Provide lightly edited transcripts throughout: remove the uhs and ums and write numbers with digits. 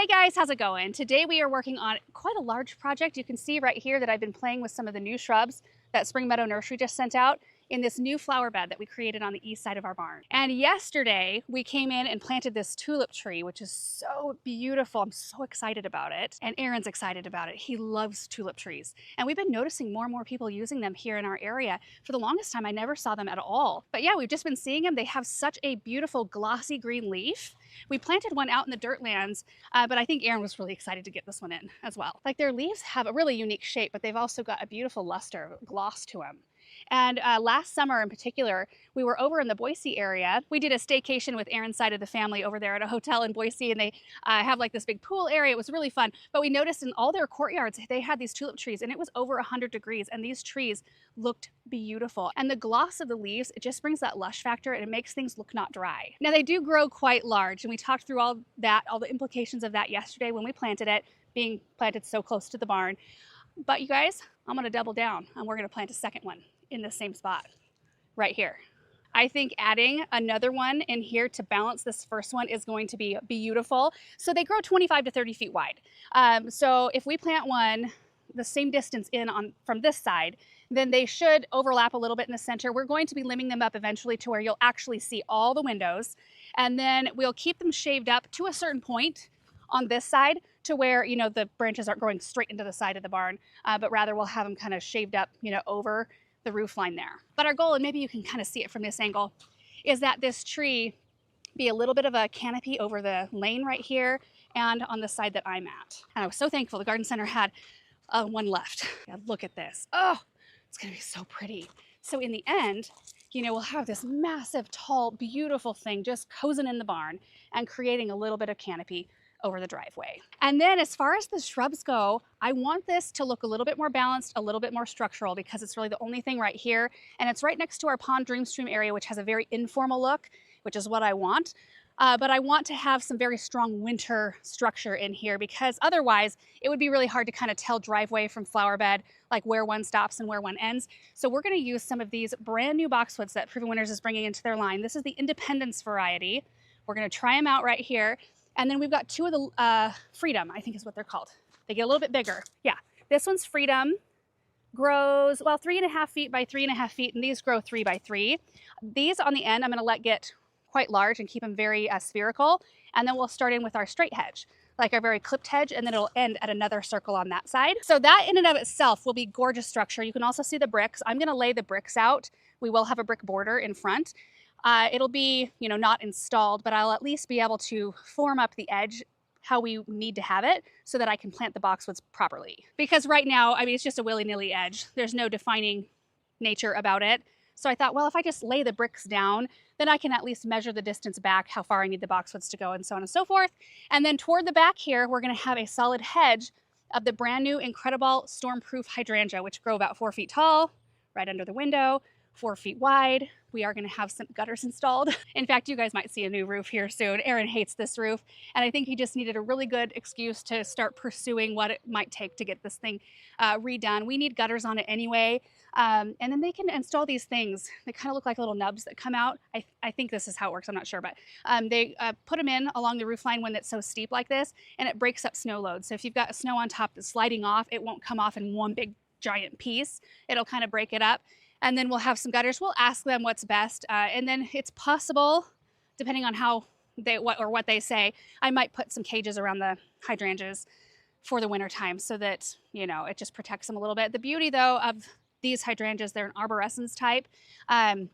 Hey guys, how's it going? Today we are working on quite a large project. You can see right here that I've been playing with some of the new shrubs that Spring Meadow Nursery just sent out in this new flower bed that we created on the east side of our barn. And yesterday we came in and planted this tulip tree, which is so beautiful. I'm so excited about it. And Aaron's excited about it. He loves tulip trees. And we've been noticing more and more people using them here in our area. For the longest time, I never saw them at all. But yeah, we've just been seeing them. They have such a beautiful glossy green leaf. We planted one out in the dirt lands, but I think Aaron was really excited to get this one in as well. Like, their leaves have a really unique shape, but they've also got a beautiful luster, gloss to them. And last summer in particular, we were over in the Boise area. We did a staycation with Aaron's side of the family over there at a hotel in Boise, and they have like this big pool area. It was really fun. But we noticed in all their courtyards, they had these tulip trees, and it was over 100 degrees, and these trees looked beautiful. And the gloss of the leaves, it just brings that lush factor, and it makes things look not dry. Now, they do grow quite large, and we talked through all the implications of that yesterday when we planted it, being planted so close to the barn. But you guys, I'm gonna double down, and we're gonna plant a second one in the same spot right here. I think adding another one in here to balance this first one is going to be beautiful. So they grow 25 to 30 feet wide. So if we plant one the same distance in from this side, then they should overlap a little bit in the center. We're going to be limbing them up eventually to where you'll actually see all the windows. And then we'll keep them shaved up to a certain point on this side to where, you know, the branches aren't growing straight into the side of the barn, but rather we'll have them kind of shaved up, you know, over the roof line there. But our goal, and maybe you can kind of see it from this angle, is that this tree be a little bit of a canopy over the lane right here and on the side that I'm at. And I was so thankful the garden center had one left. Yeah, look at this. Oh, it's gonna be so pretty. So in the end, you know, we'll have this massive, tall, beautiful thing just cozying in the barn and creating a little bit of canopy over the driveway. And then as far as the shrubs go, I want this to look a little bit more balanced, a little bit more structural, because it's really the only thing right here. And it's right next to our pond Dreamstream area, which has a very informal look, which is what I want. But I want to have some very strong winter structure in here, because otherwise it would be really hard to kind of tell driveway from flower bed, like where one stops and where one ends. So we're going to use some of these brand new boxwoods that Proven Winners is bringing into their line. This is the Independence variety. We're going to try them out right here. And then we've got two of the Freedom, I think is what they're called. They get a little bit bigger. Yeah, this one's Freedom, grows, well, 3.5 feet by 3.5 feet, and these grow 3 by 3. These on the end, I'm gonna let get quite large and keep them very spherical. And then we'll start in with our straight hedge, like our very clipped hedge, and then it'll end at another circle on that side. So that in and of itself will be gorgeous structure. You can also see the bricks. I'm gonna lay the bricks out. We will have a brick border in front. It'll be, you know, not installed, but I'll at least be able to form up the edge how we need to have it so that I can plant the boxwoods properly. Because right now, I mean, it's just a willy-nilly edge. There's no defining nature about it. So I thought, well, if I just lay the bricks down, then I can at least measure the distance back, how far I need the boxwoods to go, and so on and so forth. And then toward the back here, we're gonna have a solid hedge of the brand new Incredible Stormproof hydrangea, which grow about 4 feet tall, right under the window, 4 feet wide. We are going to have some gutters installed. In fact, you guys might see a new roof here soon. Aaron hates this roof, and I think he just needed a really good excuse to start pursuing what it might take to get this thing redone. We need gutters on it anyway, and then they can install these things. They kind of look like little nubs that come out. I think this is how it works. I'm not sure, but they put them in along the roof line when it's so steep like this, and it breaks up snow loads. So if you've got snow on top that's sliding off, it won't come off in one big giant piece. It'll kind of break it up. And then we'll have some gutters. We'll ask them what's best. And then it's possible, depending on how what they say, I might put some cages around the hydrangeas for the winter time so that, you know, it just protects them a little bit. The beauty though of these hydrangeas, they're an arborescens type. And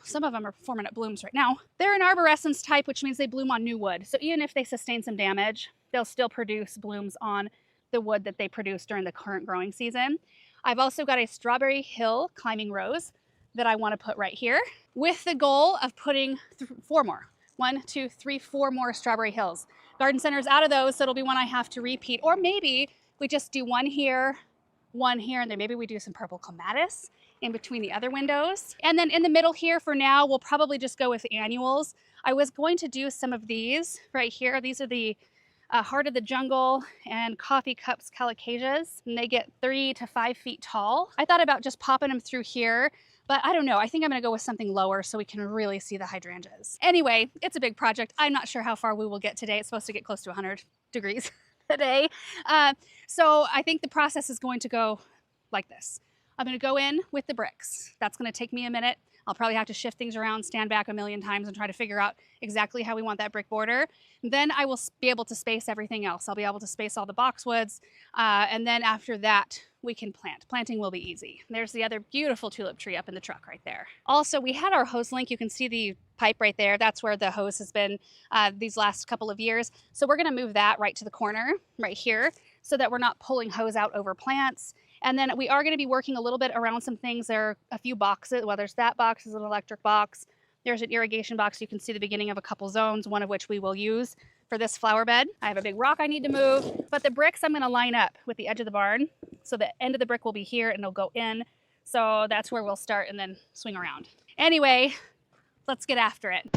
some of them are forming up blooms right now. They're an arborescens type, which means they bloom on new wood. So even if they sustain some damage, they'll still produce blooms on the wood that they produce during the current growing season. I've also got a Strawberry Hill climbing rose that I want to put right here with the goal of putting 4 more. 1, 2, 3, 4 more Strawberry Hills. Garden center's out of those, so it'll be one I have to repeat. Or maybe we just do one here, and then maybe we do some purple clematis in between the other windows. And then in the middle here for now, we'll probably just go with annuals. I was going to do some of these right here. These are the Heart of the Jungle and Coffee Cups Calocasias, and they get 3 to 5 feet tall. I thought about just popping them through here But I don't know. I think I'm going to go with something lower so we can really see the hydrangeas. Anyway, it's a big project. I'm not sure how far we will get today. It's supposed to get close to 100 degrees today. So I think the process is going to go like this. I'm going to go in with the bricks. That's going to take me a minute. I'll probably have to shift things around, stand back a million times and try to figure out exactly how we want that brick border. Then I will be able to space everything else. I'll be able to space all the boxwoods. And then after that, we can plant. Planting will be easy. There's the other beautiful tulip tree up in the truck right there. Also, we had our hose link. You can see the pipe right there. That's where the hose has been these last couple of years. So we're going to move that right to the corner right here so that we're not pulling hose out over plants. And then we are going to be working a little bit around some things. There are a few boxes. Well, there's that box is an electric box. There's an irrigation box. You can see the beginning of a couple zones, one of which we will use for this flower bed. I have a big rock I need to move, but the bricks I'm going to line up with the edge of the barn. So the end of the brick will be here and it'll go in. So that's where we'll start and then swing around. Anyway, let's get after it.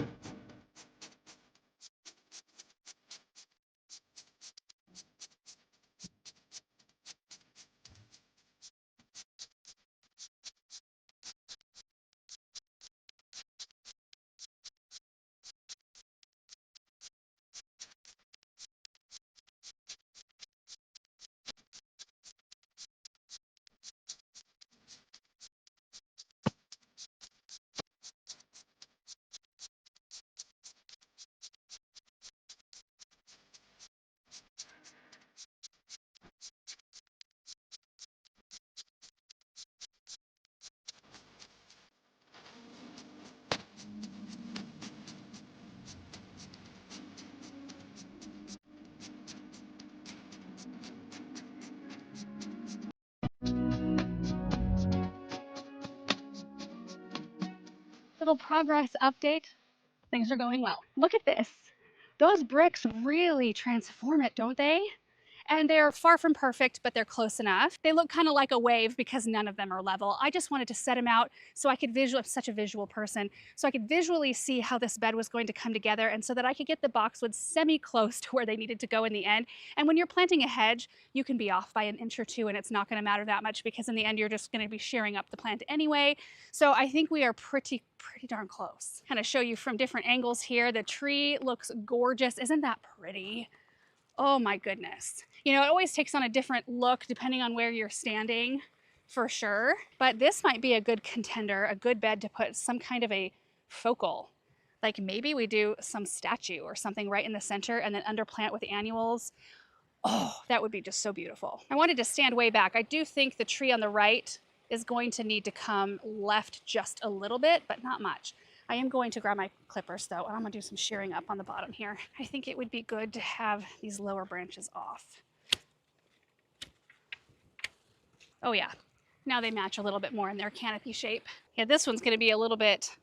Little progress update. Things are going well. Look at this. Those bricks really transform it, don't they? And they're far from perfect, but they're close enough. They look kind of like a wave because none of them are level. I just wanted to set them out so I could I'm such a visual person, so I could visually see how this bed was going to come together and so that I could get the boxwoods semi-close to where they needed to go in the end. And when you're planting a hedge, you can be off by an inch or two and it's not going to matter that much because in the end, you're just going to be shearing up the plant anyway. So I think we are pretty darn close. Kind of show you from different angles here. The tree looks gorgeous. Isn't that pretty? Oh my goodness. You know, it always takes on a different look depending on where you're standing, for sure. But this might be a good contender, a good bed to put some kind of a focal. Like maybe we do some statue or something right in the center and then underplant with annuals. Oh, that would be just so beautiful. I wanted to stand way back. I do think the tree on the right is going to need to come left just a little bit, but not much. I am going to grab my clippers though, and I'm gonna do some shearing up on the bottom here. I think it would be good to have these lower branches off. Oh yeah, now they match a little bit more in their canopy shape. Yeah, this one's gonna be a little bit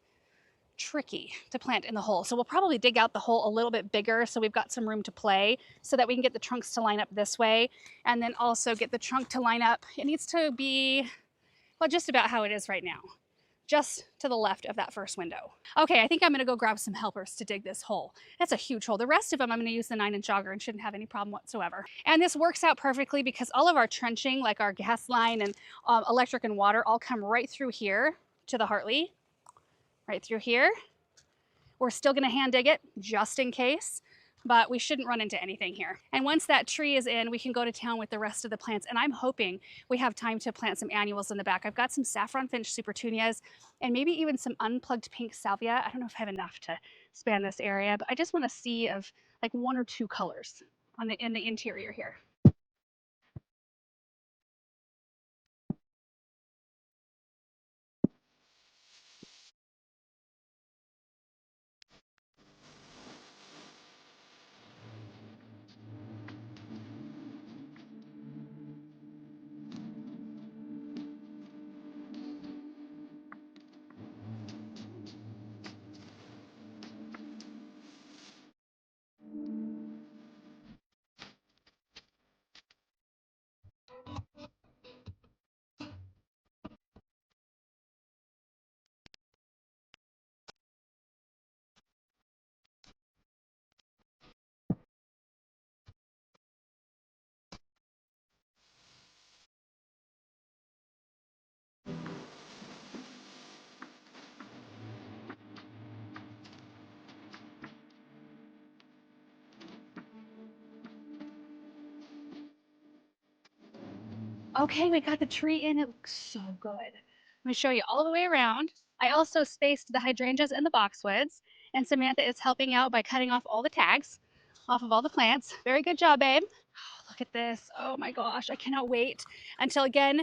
tricky to plant in the hole. So we'll probably dig out the hole a little bit bigger so we've got some room to play so that we can get the trunks to line up this way and then also get the trunk to line up. It needs to be, well, just about how it is right now. Just to the left of that first window. Okay, I think I'm gonna go grab some helpers to dig this hole. That's a huge hole. The rest of them I'm gonna use the 9-inch auger and shouldn't have any problem whatsoever. And this works out perfectly because all of our trenching, like our gas line and electric and water, all come right through here to the Hartley, right through here. We're still gonna hand dig it just in case, but we shouldn't run into anything here. And once that tree is in, we can go to town with the rest of the plants. And I'm hoping we have time to plant some annuals in the back. I've got some saffron finch supertunias and maybe even some unplugged pink salvia. I don't know if I have enough to span this area, but I just want to see of like 1 or 2 colors on in the interior here. Okay, we got the tree in. It looks so good. Let me show you all the way around. I also spaced the hydrangeas and the boxwoods, and Samantha is helping out by cutting off all the tags off of all the plants. Very good job, babe. Oh, look at this. Oh my gosh, I cannot wait until again,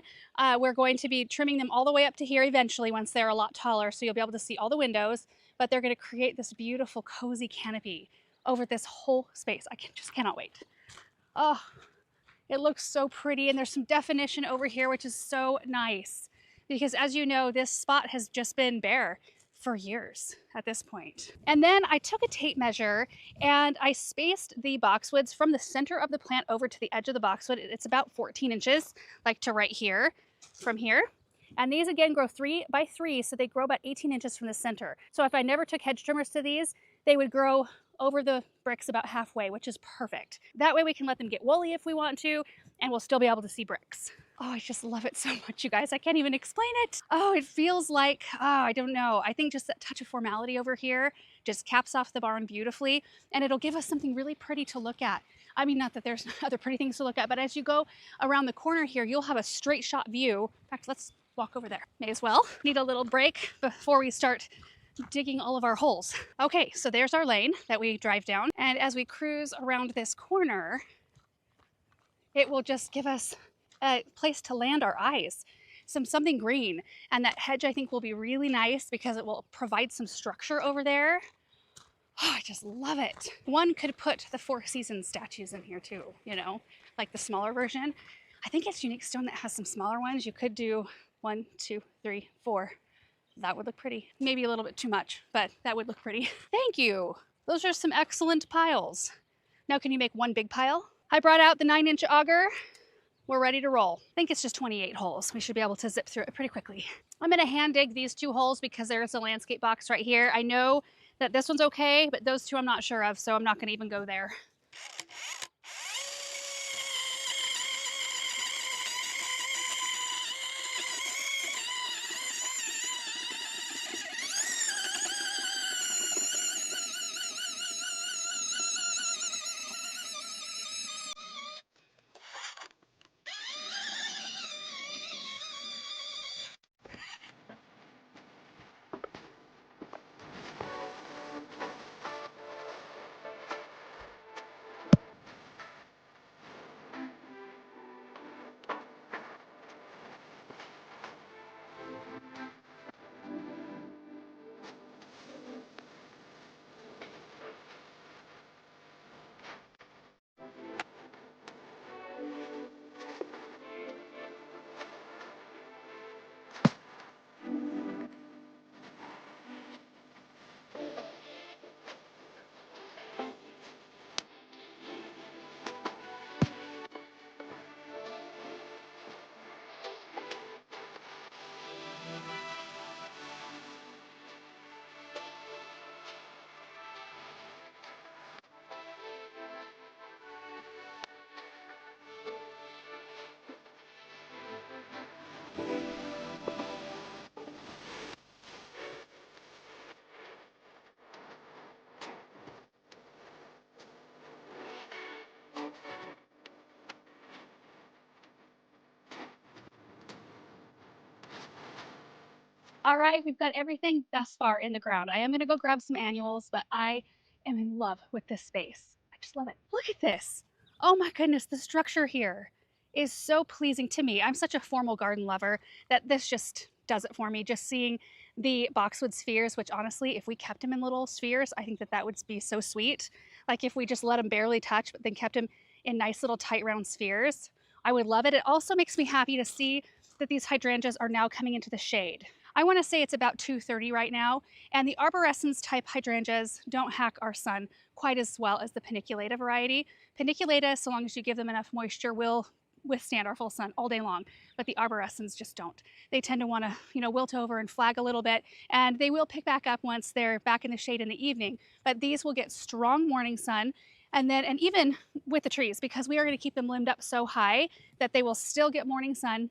we're going to be trimming them all the way up to here eventually once they're a lot taller, so you'll be able to see all the windows, but they're going to create this beautiful cozy canopy over this whole space. Just cannot wait. Oh, it looks so pretty, and there's some definition over here, which is so nice because as you know, this spot has just been bare for years at this point. And then I took a tape measure and I spaced the boxwoods from the center of the plant over to the edge of the boxwood. It's about 14 inches, like to right here, from here. And these again grow 3 by 3, so they grow about 18 inches from the center. So if I never took hedge trimmers to these, they would grow over the bricks about halfway, which is perfect. That way we can let them get woolly if we want to, and we'll still be able to see bricks. Oh, I just love it so much, you guys. I can't even explain it. Oh, it feels like, oh, I don't know. I think just that touch of formality over here just caps off the barn beautifully, and it'll give us something really pretty to look at. I mean, not that there's other pretty things to look at, but as you go around the corner here, you'll have a straight shot view. In fact, let's walk over there. May as well. Need a little break before we start digging all of our holes. Okay, so there's our lane that we drive down. And as we cruise around this corner, it will just give us a place to land our eyes. Something green. And that hedge I think will be really nice because it will provide some structure over there. Oh, I just love it. One could put the Four Seasons statues in here too, you know, like the smaller version. I think it's Unique Stone that has some smaller ones. You could do 1, 2, 3, 4. That would look pretty. Maybe a little bit too much, but that would look pretty. Thank you. Those are some excellent piles. Now can you make one big pile? I brought out the 9-inch auger. We're ready to roll. I think it's just 28 holes. We should be able to zip through it pretty quickly. I'm gonna hand dig these 2 holes because there's a landscape box right here. I know that this one's okay, but those 2 I'm not sure of, so I'm not gonna even go there. All right, we've got everything thus far in the ground. I am gonna go grab some annuals, but I am in love with this space. I just love it. Look at this. Oh my goodness, the structure here is so pleasing to me. I'm such a formal garden lover that this just does it for me. Just seeing the boxwood spheres, which honestly, if we kept them in little spheres, I think that that would be so sweet. Like if we just let them barely touch, but then kept them in nice little tight round spheres, I would love it. It also makes me happy to see that these hydrangeas are now coming into the shade. I want to say it's about 2:30 right now, and the arborescens type hydrangeas don't hack our sun quite as well as the paniculata variety. Paniculata, so long as you give them enough moisture, will withstand our full sun all day long, but the arborescens just don't. They tend to want to, wilt over and flag a little bit, and they will pick back up once they're back in the shade in the evening, but these will get strong morning sun. And even with the trees, because we are going to keep them limbed up so high that they will still get morning sun,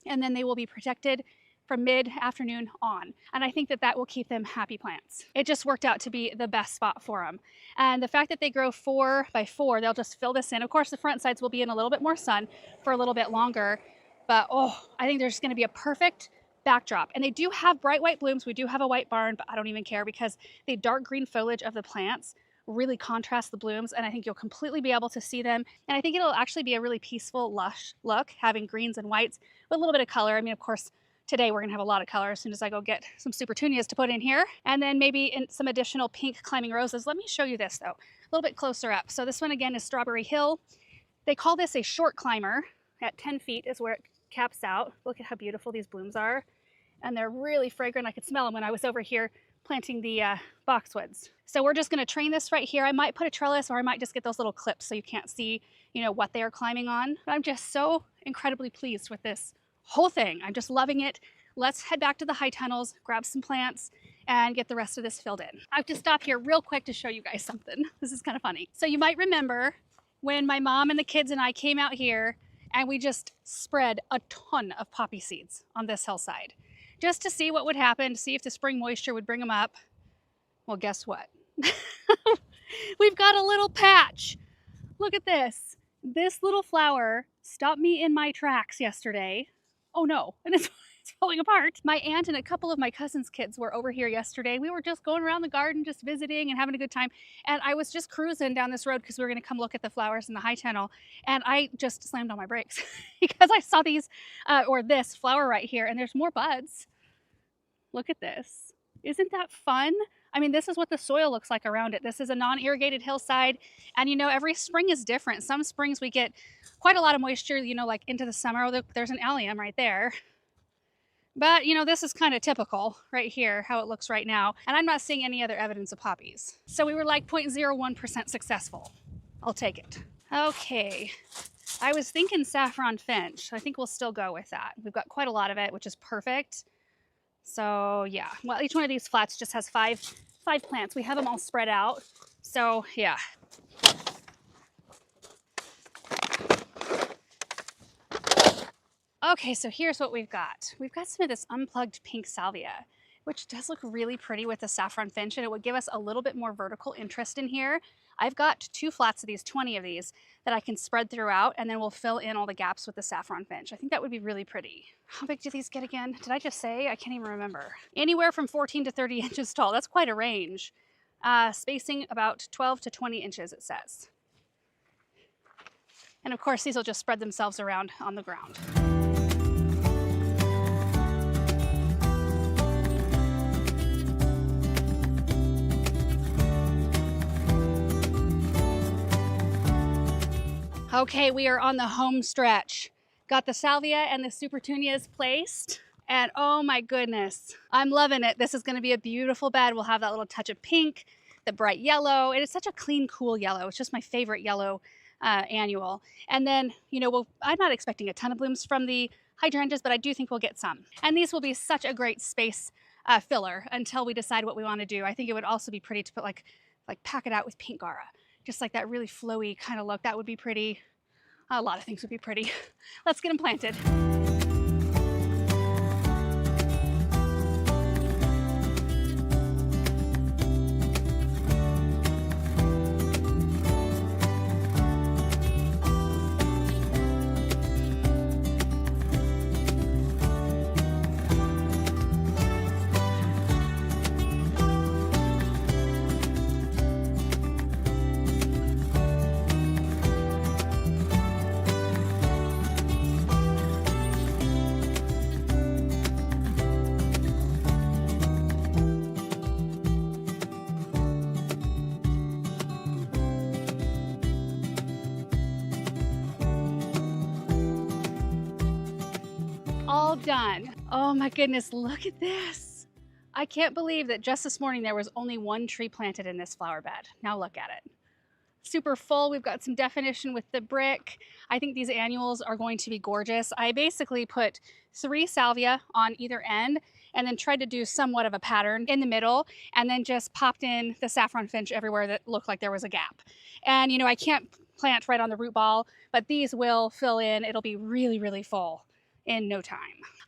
and then they will be protected from mid-afternoon on. And I think that that will keep them happy plants. It just worked out to be the best spot for them. And the fact that they grow 4 by 4, they'll just fill this in. Of course, the front sides will be in a little bit more sun for a little bit longer, But oh, I think there's going to be a perfect backdrop. And they do have bright white blooms. We do have a white barn, but I don't even care because the dark green foliage of the plants really contrast the blooms, and I think you'll completely be able to see them. And I think it'll actually be a really peaceful, lush look, having greens and whites with a little bit of color. I mean, of course, today we're gonna have a lot of color as soon as I go get some super petunias to put in here. And then maybe in some additional pink climbing roses. Let me show you this though, a little bit closer up. So this one again is Strawberry Hill. They call this a short climber. At 10 feet is where it caps out. Look at how beautiful these blooms are. And they're really fragrant. I could smell them when I was over here planting the boxwoods. So we're just gonna train this right here. I might put a trellis or I might just get those little clips so you can't see, you know, what they are climbing on. But I'm just so incredibly pleased with this whole thing. I'm just loving it. Let's head back to the high tunnels, grab some plants, and get the rest of this filled in. I have to stop here real quick to show you guys something. This is kind of funny. So you might remember when my mom and the kids and I came out here and we just spread a ton of poppy seeds on this hillside just to see what would happen, to see if the spring moisture would bring them up. Well, guess what? We've got a little patch. Look at this. This little flower stopped me in my tracks yesterday. Oh no, and it's falling apart. My aunt and a couple of my cousin's kids were over here yesterday. We were just going around the garden, just visiting and having a good time. And I was just cruising down this road because we were gonna come look at the flowers in the high tunnel. And I just slammed on my brakes because I saw these, or this flower right here, and there's more buds. Look at this. Isn't that fun? I mean, this is what the soil looks like around it. This is a non-irrigated hillside. And you know, every spring is different. Some springs we get quite a lot of moisture, you know, like into the summer. Oh, there's an allium right there. But you know, this is kind of typical right here, how it looks right now. And I'm not seeing any other evidence of poppies. So we were like 0.01% successful. I'll take it. Okay. I was thinking saffron finch. I think we'll still go with that. We've got quite a lot of it, which is perfect. So yeah, well, each one of these flats just has five plants. We have them all spread out. So yeah. Okay, so here's what we've got. We've got some of this unplugged pink salvia, which does look really pretty with the saffron finch, and it would give us a little bit more vertical interest in here. I've got 2 flats of these, 20 of these, that I can spread throughout, and then we'll fill in all the gaps with the saffron finch. I think that would be really pretty. How big do these get again? Did I just say? I can't even remember. Anywhere from 14 to 30 inches tall. That's quite a range. Spacing about 12 to 20 inches, it says. And of course, these will just spread themselves around on the ground. Okay, we are on the home stretch. Got the salvia and the supertunias placed. And oh my goodness, I'm loving it. This is gonna be a beautiful bed. We'll have that little touch of pink, the bright yellow. And it's such a clean, cool yellow. It's just my favorite yellow annual. And then, you know, I'm not expecting a ton of blooms from the hydrangeas, but I do think we'll get some. And these will be such a great space filler until we decide what we wanna do. I think it would also be pretty to put like pack it out with pink Gara. Just like that really flowy kind of look. That would be pretty. A lot of things would be pretty. Let's get them planted. All done. Oh my goodness, look at this. I can't believe that just this morning there was only 1 tree planted in this flower bed. Now look at it. Super full. We've got some definition with the brick. I think these annuals are going to be gorgeous. I basically put 3 salvia on either end and then tried to do somewhat of a pattern in the middle, and then just popped in the saffron finch everywhere that looked like there was a gap. And you know, I can't plant right on the root ball, but these will fill in. It'll be really, really full in no time.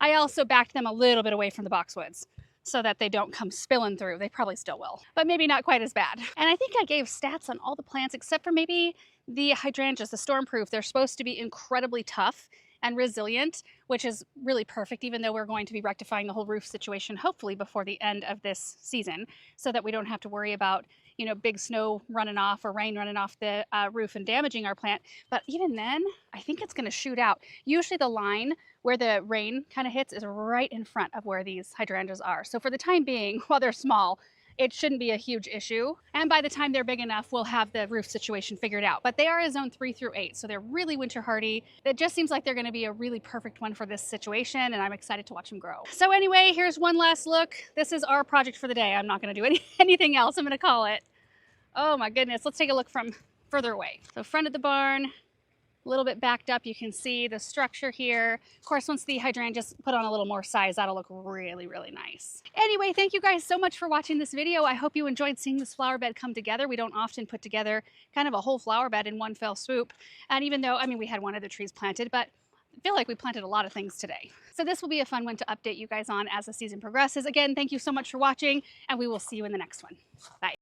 I also backed them a little bit away from the boxwoods so that they don't come spilling through. They probably still will, but maybe not quite as bad. And I think I gave stats on all the plants except for maybe the hydrangeas, the stormproof. They're supposed to be incredibly tough and resilient, which is really perfect, even though we're going to be rectifying the whole roof situation, hopefully before the end of this season, so that we don't have to worry about, you know, big snow running off or rain running off the roof and damaging our plant. But even then, I think it's going to shoot out. Usually the line where the rain kind of hits is right in front of where these hydrangeas are. So for the time being, while they're small, it shouldn't be a huge issue. And by the time they're big enough, we'll have the roof situation figured out. But they are a zone 3 through 8, so they're really winter hardy. It just seems like they're going to be a really perfect one for this situation, and I'm excited to watch them grow. So anyway, here's one last look. This is our project for the day. I'm not going to do anything else. I'm going to call it. Oh my goodness, let's take a look from further away. So front of the barn, a little bit backed up, you can see the structure here. Of course, once the hydrangeas put on a little more size, that'll look really, really nice. Anyway, thank you guys so much for watching this video. I hope you enjoyed seeing this flower bed come together. We don't often put together kind of a whole flower bed in one fell swoop. And even though, I mean, we had one of the trees planted, but I feel like we planted a lot of things today. So this will be a fun one to update you guys on as the season progresses. Again, thank you so much for watching, and we will see you in the next one. Bye.